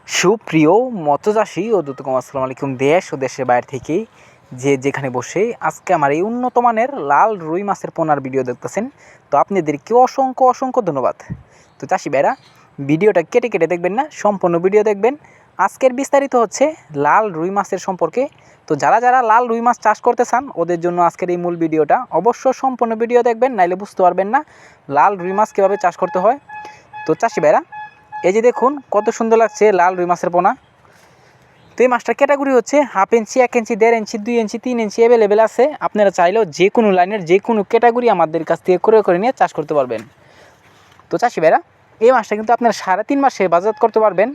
সুপ্রিয় মৎস্যচাষী ও দ্রুতকম আসসালামু আলাইকুম। দেশ ও দেশের বাইরে থেকে যেখানে বসে আজকে আমার এই উন্নত মানের লাল রুই মাছের পোনার ভিডিও দেখতেছেন, তো আপনাদেরকে অসংখ্য অসংখ্য ধন্যবাদ। তো চাষি ভাইরা, ভিডিওটা কেটে কেটে দেখবেন না, সম্পূর্ণ ভিডিও দেখবেন। আজকের বিস্তারিত হচ্ছে লাল রুই মাছের সম্পর্কে। তো যারা যারা লাল রুই মাছ চাষ করতে চান ওদের জন্য আজকের এই মূল ভিডিওটা, অবশ্য সম্পূর্ণ ভিডিও দেখবেন, নাইলে বুঝতে পারবেন না লাল রুই মাছ কীভাবে চাষ করতে হয়। তো চাষি ভাইরা, এই যে দেখুন কত সুন্দর লাগছে লাল রুই মাছের পোনা। তো এই মাছটার ক্যাটাগরি হচ্ছে 1/2 ইঞ্চি, 1 ইঞ্চি, 1.5 ইঞ্চি, 2 ইঞ্চি, 3 ইঞ্চি অ্যাভেলেবেল আছে। আপনারা চাইলেও যে কোনো লাইনের যে কোনো ক্যাটাগরি আমাদের কাছ থেকে ক্রয় করে নিয়ে চাষ করতে পারবেন। তো চাষি ভাইরা, এই মাছটা কিন্তু আপনারা 3.5 মাসে বাজারজাত করতে পারবেন।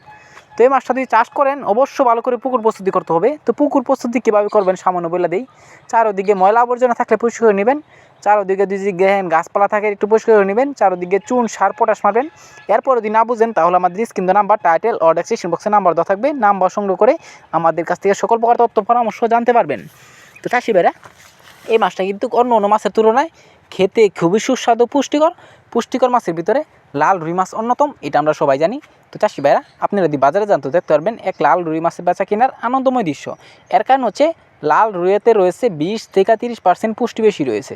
তো এই মাছটা যদি চাষ করেন অবশ্য ভালো করে পুকুর প্রস্তুতি করতে হবে। তো পুকুর প্রস্তুতি কীভাবে করবেন সামান্য বলে দিই। চারোদিকে ময়লা আবর্জনা থাকলে পরিষ্কার করে নেবেন, চারোদিকে যদি গাছপালা থাকে একটু পরিষ্কার করে নেবেন, চারোদিকে চুন সার পটাশ মারবেন। এরপর যদি না বুঝেন তাহলে আমাদের স্ক্রিন নাম্বার, টাইটেল ও ডেসক্রিপশন বক্সে নাম্বার দেওয়া থাকবে, নাম্বার সংগ্রহ করে আমাদের কাছ থেকে সকল প্রকার তথ্য পরামর্শ জানতে পারবেন। তো চাষি ভাইরা, এই মাছটা কিন্তু অন্য অন্য মাছের তুলনায় খেতে খুবই সুস্বাদু, পুষ্টিকর মাছের ভিতরে লাল রুই মাছ অন্যতম, এটা আমরা সবাই জানি। তো চাষি ভাইরা, আপনারা যদি বাজারে যান তো দেখতে পারবেন এক লাল রুই মাছের বেচা কেনার আনন্দময় দৃশ্য। এর কারণ হচ্ছে লাল রুইতে রয়েছে 20 থেকে 30% পুষ্টি বেশি রয়েছে।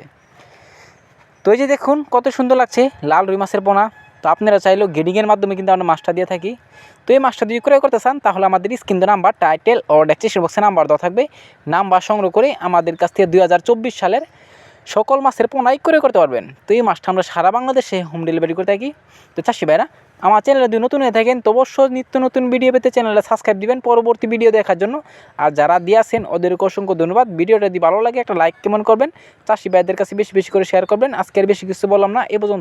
তো এই যে দেখুন কত সুন্দর লাগছে লাল রুই মাছের পোনা। তো আপনারা চাইলেও গেডিংয়ের মাধ্যমে কিন্তু আমরা মাছটা দিয়ে থাকি। তো এই মাছটা যদি ক্রয় করতে চান তাহলে আমাদের স্ক্রিন নাম্বার, টাইটেল ও ডেসক্রিপশন বক্সে নাম্বার দেওয়া থাকবে, নাম্বার সংগ্রহ করে আমাদের কাছ থেকে 2024 সালের সকল মাছের পোনাই ক্রয় করতে পারবেন। তো এই মাছটা আমরা সারা বাংলাদেশে হোম ডেলিভারি করে থাকি। তো চাষি ভাইরা, আমার চ্যানেলে যদি নতুন হয়ে থাকেন তো অবশ্যই নিত্য নতুন ভিডিও পেতে চ্যানেলে সাবস্ক্রাইব দিবেন পরবর্তী ভিডিও দেখার জন্য। আর যারা দিয়েছেন ওদেরকে অসংখ্য ধন্যবাদ। ভিডিওটা যদি ভালো লাগে একটা লাইক কেমন করবেন, চাষি ভাইদের কাছে বেশি বেশি করে শেয়ার করবেন। আজকের বেশি কিছু বললাম না, এ পর্যন্ত।